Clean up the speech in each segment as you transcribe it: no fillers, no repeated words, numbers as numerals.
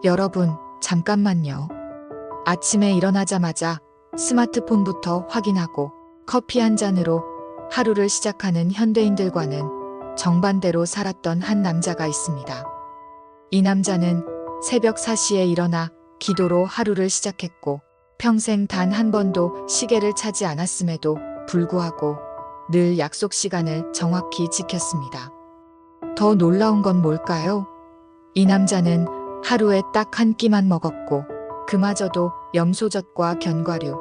여러분, 잠깐만요. 아침에 일어나자마자 스마트폰부터 확인하고 커피 한 잔으로 하루를 시작하는 현대인들과는 정반대로 살았던 한 남자가 있습니다. 이 남자는 새벽 4시에 일어나 기도로 하루를 시작했고 평생 단 한 번도 시계를 차지 않았음에도 불구하고 늘 약속 시간을 정확히 지켰습니다. 더 놀라운 건 뭘까요? 이 남자는 하루에 딱 한 끼만 먹었고 그마저도 염소젓과 견과류,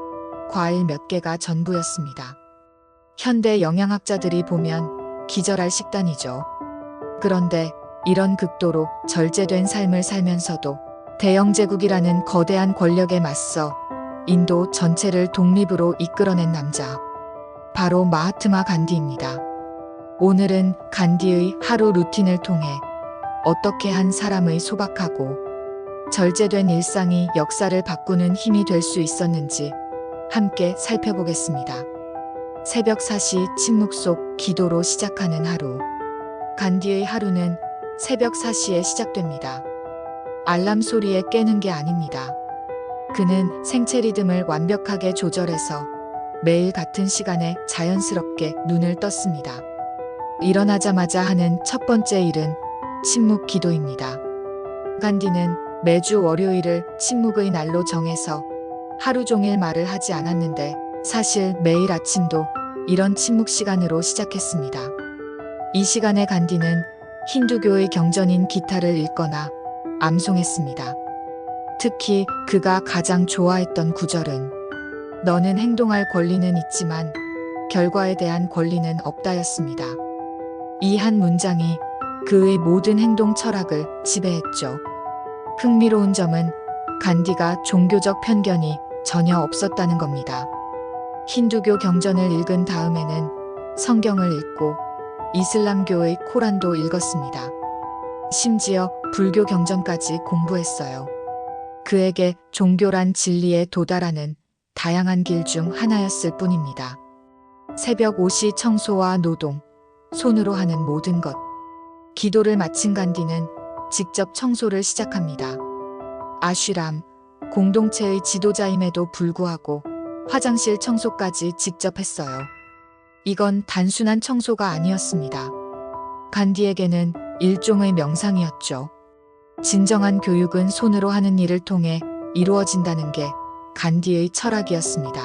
과일 몇 개가 전부였습니다. 현대 영양학자들이 보면 기절할 식단이죠. 그런데 이런 극도로 절제된 삶을 살면서도 대영제국이라는 거대한 권력에 맞서 인도 전체를 독립으로 이끌어낸 남자. 바로 마하트마 간디입니다. 오늘은 간디의 하루 루틴을 통해 어떻게 한 사람의 소박하고 절제된 일상이 역사를 바꾸는 힘이 될 수 있었는지 함께 살펴보겠습니다. 새벽 4시 침묵 속 기도로 시작하는 하루. 간디의 하루는 새벽 4시에 시작됩니다. 알람 소리에 깨는 게 아닙니다. 그는 생체 리듬을 완벽하게 조절해서 매일 같은 시간에 자연스럽게 눈을 떴습니다. 일어나자마자 하는 첫 번째 일은 침묵 기도입니다. 간디는 매주 월요일을 침묵의 날로 정해서 하루 종일 말을 하지 않았는데 사실 매일 아침도 이런 침묵 시간으로 시작했습니다. 이 시간에 간디는 힌두교의 경전인 기타를 읽거나 암송했습니다. 특히 그가 가장 좋아했던 구절은 너는 행동할 권리는 있지만 결과에 대한 권리는 없다였습니다. 이 한 문장이 그의 모든 행동 철학을 지배했죠. 흥미로운 점은 간디가 종교적 편견이 전혀 없었다는 겁니다. 힌두교 경전을 읽은 다음에는 성경을 읽고 이슬람교의 코란도 읽었습니다. 심지어 불교 경전까지 공부했어요. 그에게 종교란 진리에 도달하는 다양한 길 중 하나였을 뿐입니다. 새벽 5시 청소와 노동, 손으로 하는 모든 것. 기도를 마친 간디는 직접 청소를 시작합니다. 아쉬람, 공동체의 지도자임에도 불구하고 화장실 청소까지 직접 했어요. 이건 단순한 청소가 아니었습니다. 간디에게는 일종의 명상이었죠. 진정한 교육은 손으로 하는 일을 통해 이루어진다는 게 간디의 철학이었습니다.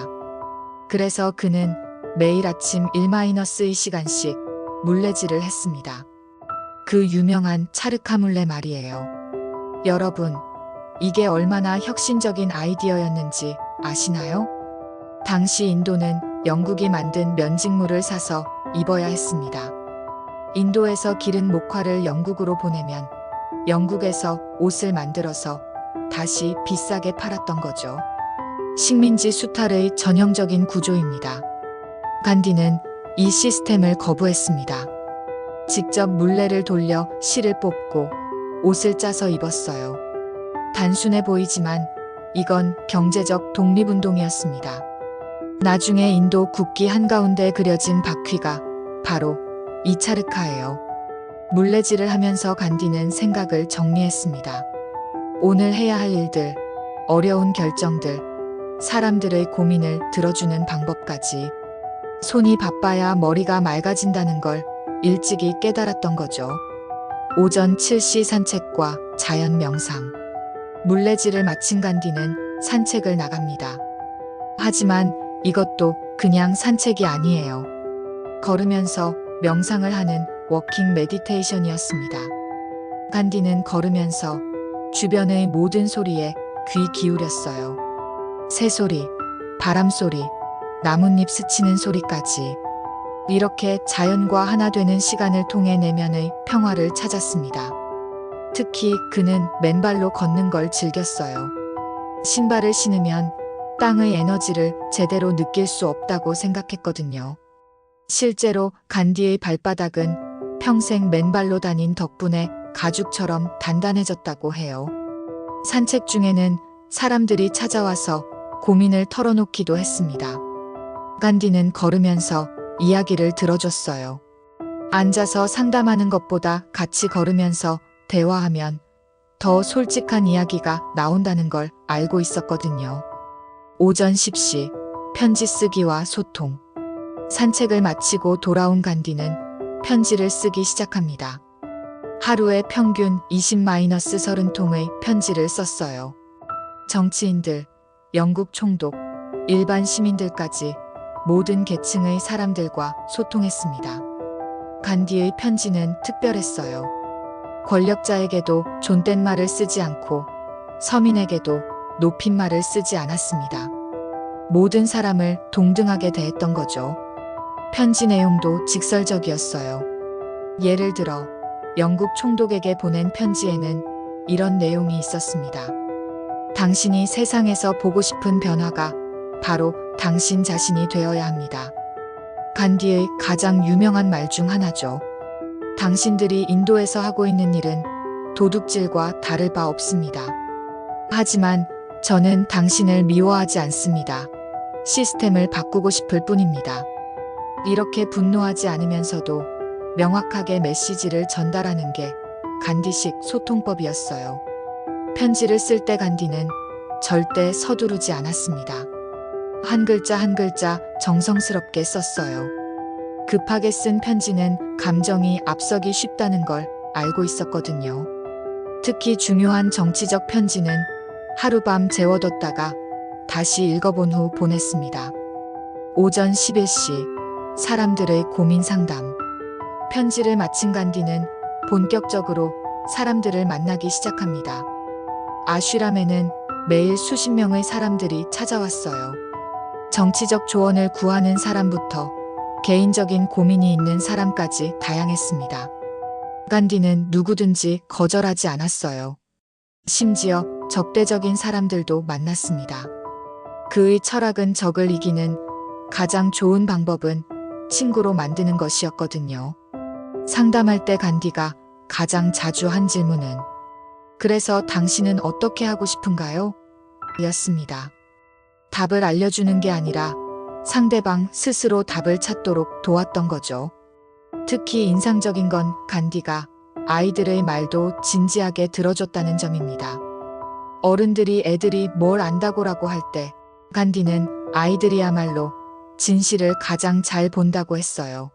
그래서 그는 매일 아침 1-2시간씩 물레질을 했습니다. 그 유명한 차르카물레 말이에요. 여러분, 이게 얼마나 혁신적인 아이디어였는지 아시나요? 당시 인도는 영국이 만든 면직물을 사서 입어야 했습니다. 인도에서 기른 목화를 영국으로 보내면 영국에서 옷을 만들어서 다시 비싸게 팔았던 거죠. 식민지 수탈의 전형적인 구조입니다. 간디는 이 시스템을 거부했습니다. 직접 물레를 돌려 실을 뽑고 옷을 짜서 입었어요. 단순해 보이지만 이건 경제적 독립운동이었습니다. 나중에 인도 국기 한가운데 그려진 바퀴가 바로 이 차르카예요. 물레질을 하면서 간디는 생각을 정리했습니다. 오늘 해야 할 일들, 어려운 결정들, 사람들의 고민을 들어주는 방법까지. 손이 바빠야 머리가 맑아진다는 걸 일찍이 깨달았던 거죠. 오전 7시 산책과 자연 명상. 물레질을 마친 간디는 산책을 나갑니다. 하지만 이것도 그냥 산책이 아니에요. 걸으면서 명상을 하는 워킹 메디테이션이었습니다. 간디는 걸으면서 주변의 모든 소리에 귀 기울였어요. 새소리, 바람소리, 나뭇잎 스치는 소리까지. 이렇게 자연과 하나 되는 시간을 통해 내면의 평화를 찾았습니다. 특히 그는 맨발로 걷는 걸 즐겼어요. 신발을 신으면 땅의 에너지를 제대로 느낄 수 없다고 생각했거든요. 실제로 간디의 발바닥은 평생 맨발로 다닌 덕분에 가죽처럼 단단해졌다고 해요. 산책 중에는 사람들이 찾아와서 고민을 털어놓기도 했습니다. 간디는 걸으면서 이야기를 들어줬어요. 앉아서 상담하는 것보다 같이 걸으면서 대화하면 더 솔직한 이야기가 나온다는 걸 알고 있었거든요. 오전 10시 편지 쓰기와 소통. 산책을 마치고 돌아온 간디는 편지를 쓰기 시작합니다. 하루에 평균 20-30통의 편지를 썼어요. 정치인들, 영국 총독, 일반 시민들까지 모든 계층의 사람들과 소통했습니다. 간디의 편지는 특별했어요. 권력자에게도 존댓말을 쓰지 않고 서민에게도 높임말을 쓰지 않았습니다. 모든 사람을 동등하게 대했던 거죠. 편지 내용도 직설적이었어요. 예를 들어 영국 총독에게 보낸 편지에는 이런 내용이 있었습니다. 당신이 세상에서 보고 싶은 변화가 바로 당신 자신이 되어야 합니다. 간디의 가장 유명한 말 중 하나죠. 당신들이 인도에서 하고 있는 일은 도둑질과 다를 바 없습니다. 하지만 저는 당신을 미워하지 않습니다. 시스템을 바꾸고 싶을 뿐입니다. 이렇게 분노하지 않으면서도 명확하게 메시지를 전달하는 게 간디식 소통법이었어요. 편지를 쓸 때 간디는 절대 서두르지 않았습니다. 한 글자 한 글자 정성스럽게 썼어요. 급하게 쓴 편지는 감정이 앞서기 쉽다는 걸 알고 있었거든요. 특히 중요한 정치적 편지는 하룻밤 재워뒀다가 다시 읽어본 후 보냈습니다. 오전 11시 사람들의 고민 상담. 편지를 마친 간디는 본격적으로 사람들을 만나기 시작합니다. 아슈람에는 매일 수십 명의 사람들이 찾아왔어요. 정치적 조언을 구하는 사람부터 개인적인 고민이 있는 사람까지 다양했습니다. 간디는 누구든지 거절하지 않았어요. 심지어 적대적인 사람들도 만났습니다. 그의 철학은 적을 이기는 가장 좋은 방법은 친구로 만드는 것이었거든요. 상담할 때 간디가 가장 자주 한 질문은 그래서 당신은 어떻게 하고 싶은가요? 였습니다. 답을 알려주는 게 아니라 상대방 스스로 답을 찾도록 도왔던 거죠. 특히 인상적인 건 간디가 아이들의 말도 진지하게 들어줬다는 점입니다. 어른들이 애들이 뭘 안다고라고 할 때 간디는 아이들이야말로 진실을 가장 잘 본다고 했어요.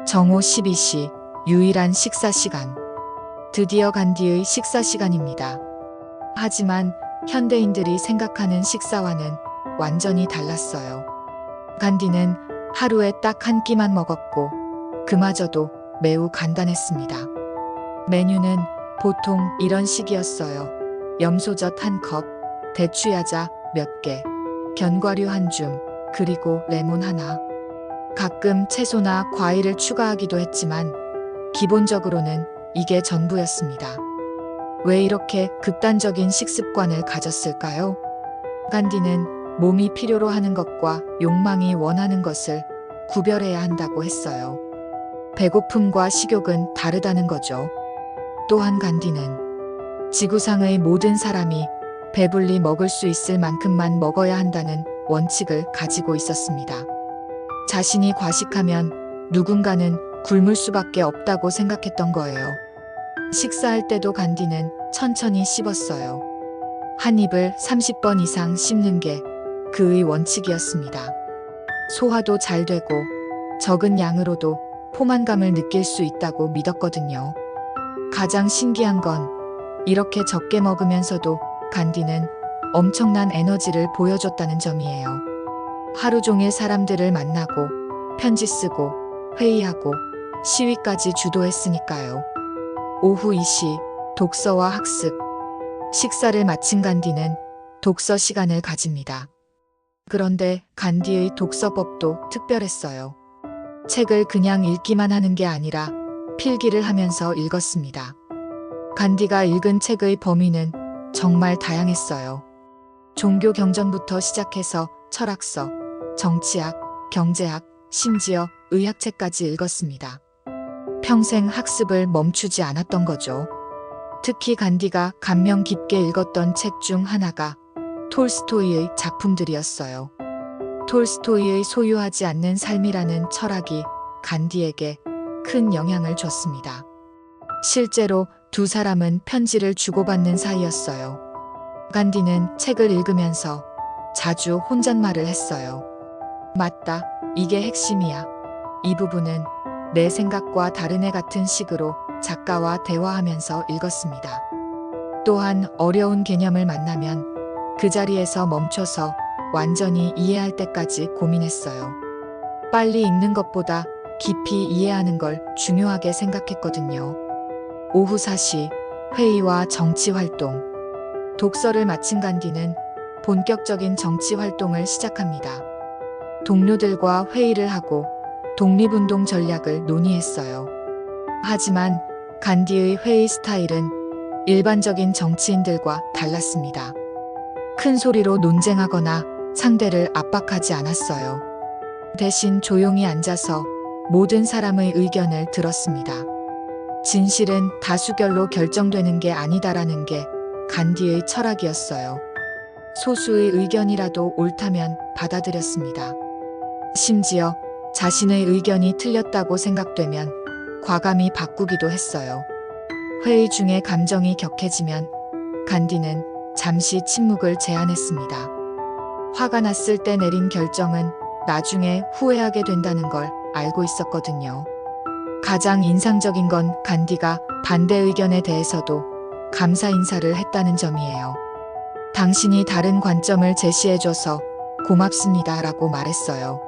정오 12시 유일한 식사 시간. 드디어 간디의 식사 시간입니다. 하지만 현대인들이 생각하는 식사와는 완전히 달랐어요. 간디는 하루에 딱 한 끼만 먹었고 그마저도 매우 간단했습니다. 메뉴는 보통 이런 식이었어요. 염소젓 한 컵, 대추야자 몇 개, 견과류 한 줌, 그리고 레몬 하나. 가끔 채소나 과일을 추가하기도 했지만 기본적으로는 이게 전부였습니다. 왜 이렇게 극단적인 식습관을 가졌을까요? 간디는 몸이 필요로 하는 것과 욕망이 원하는 것을 구별해야 한다고 했어요. 배고픔과 식욕은 다르다는 거죠. 또한 간디는 지구상의 모든 사람이 배불리 먹을 수 있을 만큼만 먹어야 한다는 원칙을 가지고 있었습니다. 자신이 과식하면 누군가는 굶을 수밖에 없다고 생각했던 거예요. 식사할 때도 간디는 천천히 씹었어요. 한 입을 30번 이상 씹는 게 그의 원칙이었습니다. 소화도 잘 되고 적은 양으로도 포만감을 느낄 수 있다고 믿었거든요. 가장 신기한 건 이렇게 적게 먹으면서도 간디는 엄청난 에너지를 보여줬다는 점이에요. 하루 종일 사람들을 만나고 편지 쓰고 회의하고 시위까지 주도했으니까요. 오후 2시 독서와 학습. 식사를 마친 간디는 독서 시간을 가집니다. 그런데 간디의 독서법도 특별했어요. 책을 그냥 읽기만 하는 게 아니라 필기를 하면서 읽었습니다. 간디가 읽은 책의 범위는 정말 다양했어요. 종교 경전부터 시작해서 철학서, 정치학, 경제학, 심지어 의학책까지 읽었습니다. 평생 학습을 멈추지 않았던 거죠. 특히 간디가 감명 깊게 읽었던 책 중 하나가 톨스토이의 작품들이었어요. 톨스토이의 소유하지 않는 삶이라는 철학이 간디에게 큰 영향을 줬습니다. 실제로 두 사람은 편지를 주고받는 사이였어요. 간디는 책을 읽으면서 자주 혼잣말을 했어요. 맞다, 이게 핵심이야. 이 부분은 내 생각과 다른 애 같은 식으로 작가와 대화하면서 읽었습니다. 또한 어려운 개념을 만나면 그 자리에서 멈춰서 완전히 이해할 때까지 고민했어요. 빨리 읽는 것보다 깊이 이해하는 걸 중요하게 생각했거든요. 오후 4시 회의와 정치 활동. 독서를 마친 간디는 본격적인 정치 활동을 시작합니다. 동료들과 회의를 하고 독립운동 전략을 논의했어요. 하지만 간디의 회의 스타일은 일반적인 정치인들과 달랐습니다. 큰 소리로 논쟁하거나 상대를 압박하지 않았어요. 대신 조용히 앉아서 모든 사람의 의견을 들었습니다. 진실은 다수결로 결정되는 게 아니다라는 게 간디의 철학이었어요. 소수의 의견이라도 옳다면 받아들였습니다. 심지어 자신의 의견이 틀렸다고 생각되면 과감히 바꾸기도 했어요. 회의 중에 감정이 격해지면 간디는 잠시 침묵을 제안했습니다. 화가 났을 때 내린 결정은 나중에 후회하게 된다는 걸 알고 있었거든요. 가장 인상적인 건 간디가 반대 의견에 대해서도 감사 인사를 했다는 점이에요. 당신이 다른 관점을 제시해줘서 고맙습니다라고 말했어요.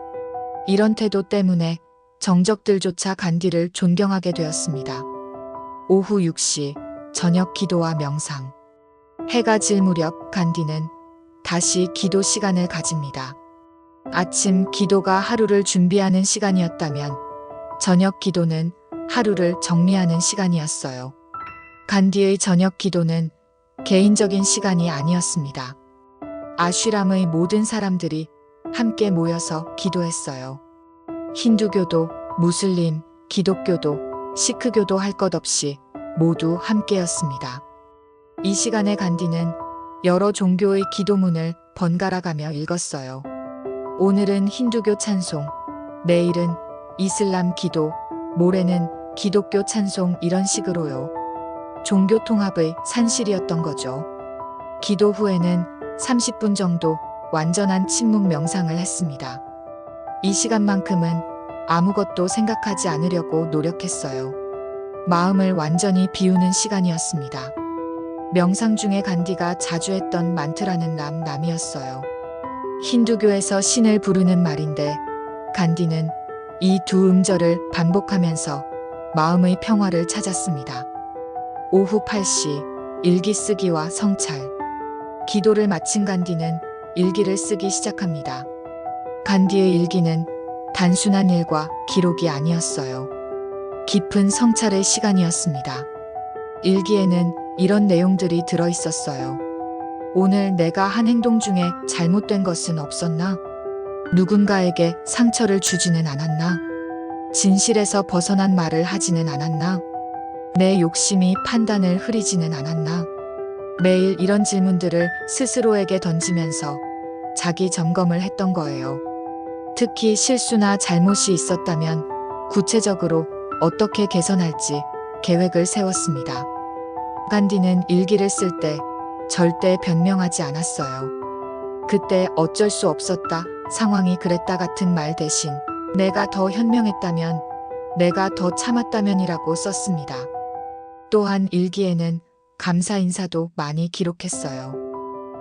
이런 태도 때문에 정적들조차 간디를 존경하게 되었습니다. 오후 6시 저녁 기도와 명상. 해가 질 무렵 간디는 다시 기도 시간을 가집니다. 아침 기도가 하루를 준비하는 시간이었다면 저녁 기도는 하루를 정리하는 시간이었어요. 간디의 저녁 기도는 개인적인 시간이 아니었습니다. 아쉬람의 모든 사람들이 함께 모여서 기도했어요. 힌두교도, 무슬림, 기독교도, 시크교도 할 것 없이 모두 함께였습니다. 이 시간에 간디는 여러 종교의 기도문을 번갈아가며 읽었어요. 오늘은 힌두교 찬송, 내일은 이슬람 기도, 모레는 기독교 찬송 이런 식으로요. 종교 통합의 산실이었던 거죠. 기도 후에는 30분 정도 완전한 침묵 명상을 했습니다. 이 시간만큼은 아무것도 생각하지 않으려고 노력했어요. 마음을 완전히 비우는 시간이었습니다. 명상 중에 간디가 자주 했던 만트라는 남이었어요. 힌두교에서 신을 부르는 말인데 간디는 이 두 음절을 반복하면서 마음의 평화를 찾았습니다. 오후 8시 일기 쓰기와 성찰. 기도를 마친 간디는 일기를 쓰기 시작합니다. 간디의 일기는 단순한 일과 기록이 아니었어요. 깊은 성찰의 시간이었습니다. 일기에는 이런 내용들이 들어 있었어요. 오늘 내가 한 행동 중에 잘못된 것은 없었나? 누군가에게 상처를 주지는 않았나? 진실에서 벗어난 말을 하지는 않았나? 내 욕심이 판단을 흐리지는 않았나? 매일 이런 질문들을 스스로에게 던지면서 자기 점검을 했던 거예요. 특히 실수나 잘못이 있었다면 구체적으로 어떻게 개선할지 계획을 세웠습니다. 간디는 일기를 쓸 때 절대 변명하지 않았어요. 그때 어쩔 수 없었다, 상황이 그랬다 같은 말 대신 내가 더 현명했다면, 내가 더 참았다면이라고 썼습니다. 또한 일기에는 감사 인사도 많이 기록했어요.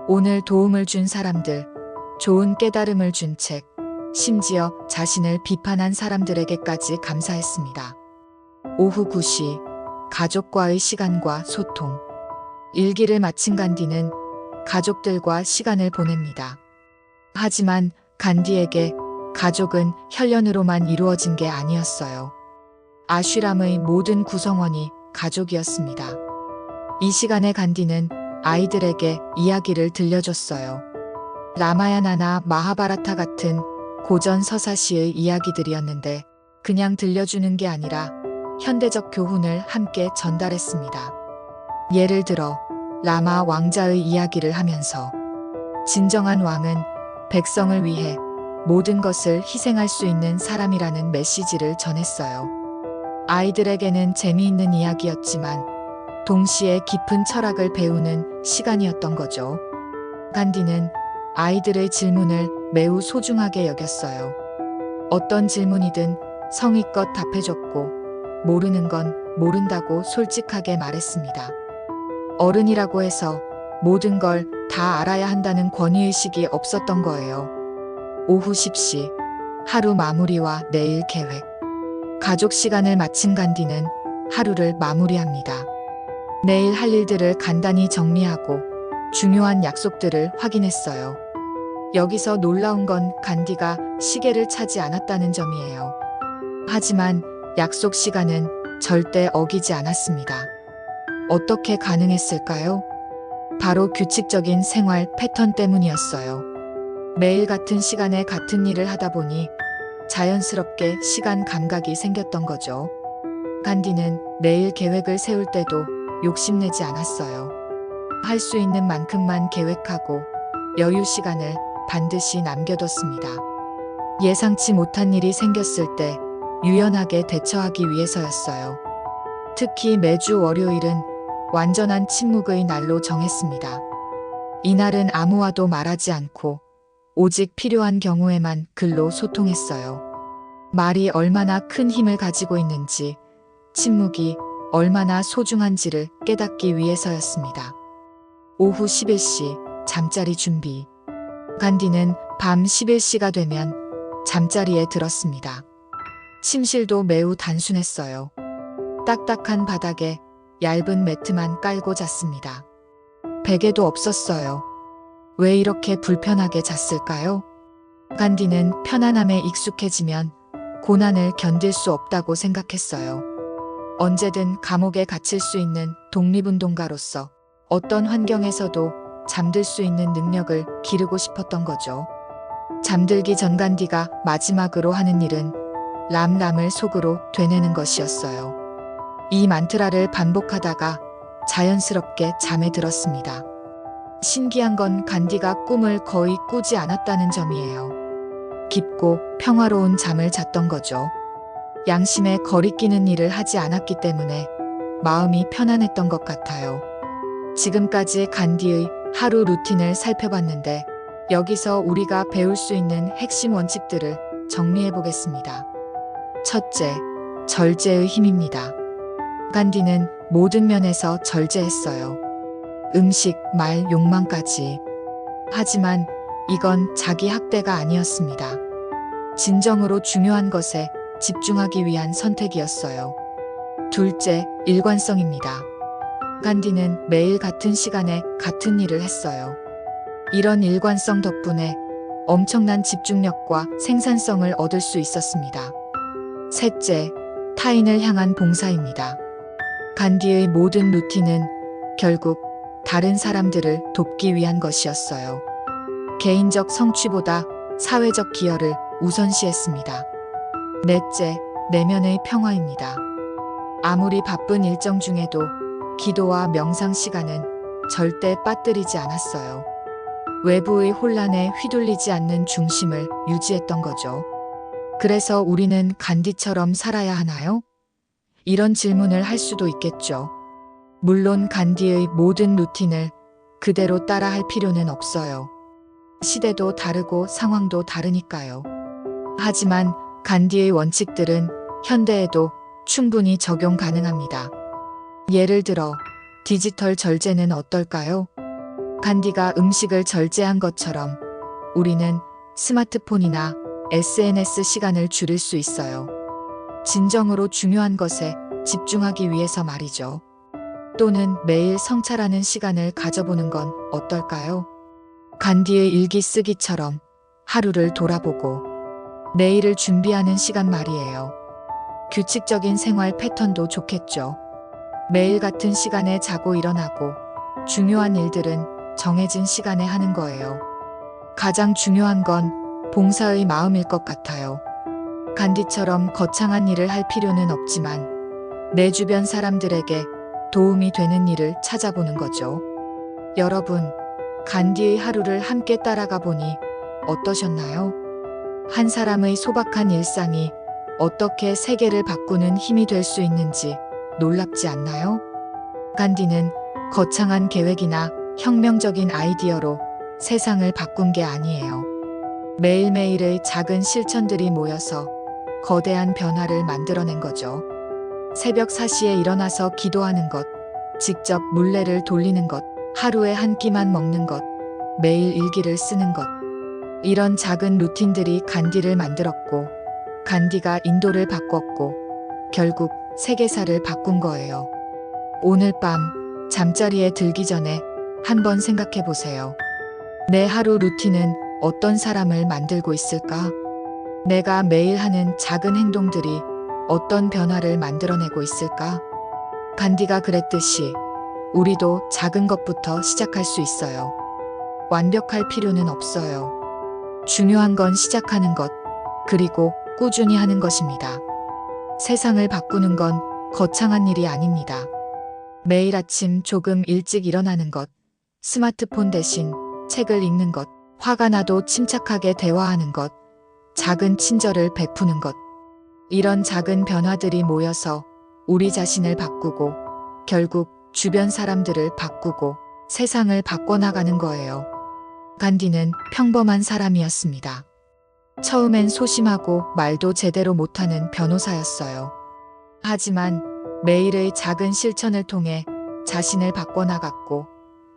오늘 도움을 준 사람들, 좋은 깨달음을 준 책, 심지어 자신을 비판한 사람들에게까지 감사했습니다. 오후 9시 가족과의 시간과 소통. 일기를 마친 간디는 가족들과 시간을 보냅니다. 하지만 간디에게 가족은 혈연으로만 이루어진 게 아니었어요. 아쉬람의 모든 구성원이 가족이었습니다. 이 시간에 간디는 아이들에게 이야기를 들려줬어요. 라마야나나 마하바라타 같은 고전 서사시의 이야기들이었는데 그냥 들려주는 게 아니라 현대적 교훈을 함께 전달했습니다. 예를 들어 라마 왕자의 이야기를 하면서 진정한 왕은 백성을 위해 모든 것을 희생할 수 있는 사람이라는 메시지를 전했어요. 아이들에게는 재미있는 이야기였지만 동시에 깊은 철학을 배우는 시간이었던 거죠. 간디는 아이들의 질문을 매우 소중하게 여겼어요. 어떤 질문이든 성의껏 답해줬고 모르는 건 모른다고 솔직하게 말했습니다. 어른이라고 해서 모든 걸 다 알아야 한다는 권위의식이 없었던 거예요. 오후 10시 하루 마무리와 내일 계획. 가족 시간을 마친 간디는 하루를 마무리합니다. 내일 할 일들을 간단히 정리하고 중요한 약속들을 확인했어요. 여기서 놀라운 건 간디가 시계를 차지 않았다는 점이에요. 하지만 약속 시간은 절대 어기지 않았습니다. 어떻게 가능했을까요? 바로 규칙적인 생활 패턴 때문이었어요. 매일 같은 시간에 같은 일을 하다 보니 자연스럽게 시간 감각이 생겼던 거죠. 간디는 내일 계획을 세울 때도 욕심내지 않았어요. 할 수 있는 만큼만 계획하고 여유 시간을 반드시 남겨뒀습니다. 예상치 못한 일이 생겼을 때 유연하게 대처하기 위해서였어요. 특히 매주 월요일은 완전한 침묵의 날로 정했습니다. 이날은 아무와도 말하지 않고 오직 필요한 경우에만 글로 소통했어요. 말이 얼마나 큰 힘을 가지고 있는지, 침묵이 얼마나 소중한지를 깨닫기 위해서였습니다. 오후 11시 잠자리 준비. 간디는 밤 11시가 되면 잠자리에 들었습니다. 침실도 매우 단순했어요. 딱딱한 바닥에 얇은 매트만 깔고 잤습니다. 베개도 없었어요. 왜 이렇게 불편하게 잤을까요? 간디는 편안함에 익숙해지면 고난을 견딜 수 없다고 생각했어요. 언제든 감옥에 갇힐 수 있는 독립운동가로서 어떤 환경에서도 잠들 수 있는 능력을 기르고 싶었던 거죠. 잠들기 전 간디가 마지막으로 하는 일은 람람을 속으로 되뇌는 것이었어요. 이 만트라를 반복하다가 자연스럽게 잠에 들었습니다. 신기한 건 간디가 꿈을 거의 꾸지 않았다는 점이에요. 깊고 평화로운 잠을 잤던 거죠. 양심에 거리끼는 일을 하지 않았기 때문에 마음이 편안했던 것 같아요. 지금까지 간디의 하루 루틴을 살펴봤는데 여기서 우리가 배울 수 있는 핵심 원칙들을 정리해 보겠습니다. 첫째, 절제의 힘입니다. 간디는 모든 면에서 절제했어요. 음식, 말, 욕망까지. 하지만 이건 자기 학대가 아니었습니다. 진정으로 중요한 것에 집중하기 위한 선택이었어요. 둘째, 일관성입니다. 간디는 매일 같은 시간에 같은 일을 했어요. 이런 일관성 덕분에 엄청난 집중력과 생산성을 얻을 수 있었습니다. 셋째, 타인을 향한 봉사입니다. 간디의 모든 루틴은 결국 다른 사람들을 돕기 위한 것이었어요. 개인적 성취보다 사회적 기여를 우선시했습니다. 넷째, 내면의 평화입니다. 아무리 바쁜 일정 중에도 기도와 명상 시간은 절대 빠뜨리지 않았어요. 외부의 혼란에 휘둘리지 않는 중심을 유지했던 거죠. 그래서 우리는 간디처럼 살아야 하나요? 이런 질문을 할 수도 있겠죠. 물론 간디의 모든 루틴을 그대로 따라할 필요는 없어요. 시대도 다르고 상황도 다르니까요. 하지만 간디의 원칙들은 현대에도 충분히 적용 가능합니다. 예를 들어 디지털 절제는 어떨까요? 간디가 음식을 절제한 것처럼 우리는 스마트폰이나 SNS 시간을 줄일 수 있어요. 진정으로 중요한 것에 집중하기 위해서 말이죠. 또는 매일 성찰하는 시간을 가져보는 건 어떨까요? 간디의 일기 쓰기처럼 하루를 돌아보고 내일을 준비하는 시간 말이에요. 규칙적인 생활 패턴도 좋겠죠. 매일 같은 시간에 자고 일어나고 중요한 일들은 정해진 시간에 하는 거예요. 가장 중요한 건 봉사의 마음일 것 같아요. 간디처럼 거창한 일을 할 필요는 없지만 내 주변 사람들에게 도움이 되는 일을 찾아보는 거죠. 여러분, 간디의 하루를 함께 따라가 보니 어떠셨나요? 한 사람의 소박한 일상이 어떻게 세계를 바꾸는 힘이 될 수 있는지 놀랍지 않나요? 간디는 거창한 계획이나 혁명적인 아이디어로 세상을 바꾼 게 아니에요. 매일매일의 작은 실천들이 모여서 거대한 변화를 만들어낸 거죠. 새벽 4시에 일어나서 기도하는 것, 직접 물레를 돌리는 것, 하루에 한 끼만 먹는 것, 매일 일기를 쓰는 것. 이런 작은 루틴들이 간디를 만들었고, 간디가 인도를 바꿨고, 결국 세계사를 바꾼 거예요. 오늘 밤 잠자리에 들기 전에 한번 생각해 보세요. 내 하루 루틴은 어떤 사람을 만들고 있을까? 내가 매일 하는 작은 행동들이 어떤 변화를 만들어내고 있을까? 간디가 그랬듯이 우리도 작은 것부터 시작할 수 있어요. 완벽할 필요는 없어요. 중요한 건 시작하는 것, 그리고 꾸준히 하는 것입니다. 세상을 바꾸는 건 거창한 일이 아닙니다. 매일 아침 조금 일찍 일어나는 것, 스마트폰 대신 책을 읽는 것, 화가 나도 침착하게 대화하는 것, 작은 친절을 베푸는 것. 이런 작은 변화들이 모여서 우리 자신을 바꾸고 결국 주변 사람들을 바꾸고 세상을 바꿔나가는 거예요. 간디는 평범한 사람이었습니다. 처음엔 소심하고 말도 제대로 못하는 변호사였어요. 하지만 매일의 작은 실천을 통해 자신을 바꿔나갔고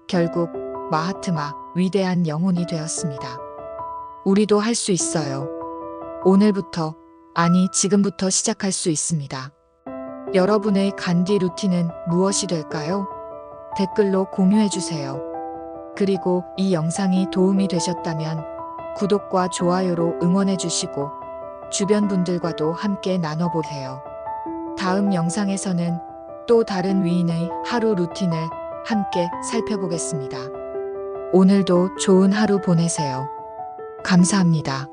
결국 마하트마, 위대한 영혼이 되었습니다. 우리도 할 수 있어요. 오늘부터, 아니 지금부터 시작할 수 있습니다. 여러분의 간디 루틴은 무엇이 될까요? 댓글로 공유해 주세요. 그리고 이 영상이 도움이 되셨다면 구독과 좋아요로 응원해 주시고 주변 분들과도 함께 나눠보세요. 다음 영상에서는 또 다른 위인의 하루 루틴을 함께 살펴보겠습니다. 오늘도 좋은 하루 보내세요. 감사합니다.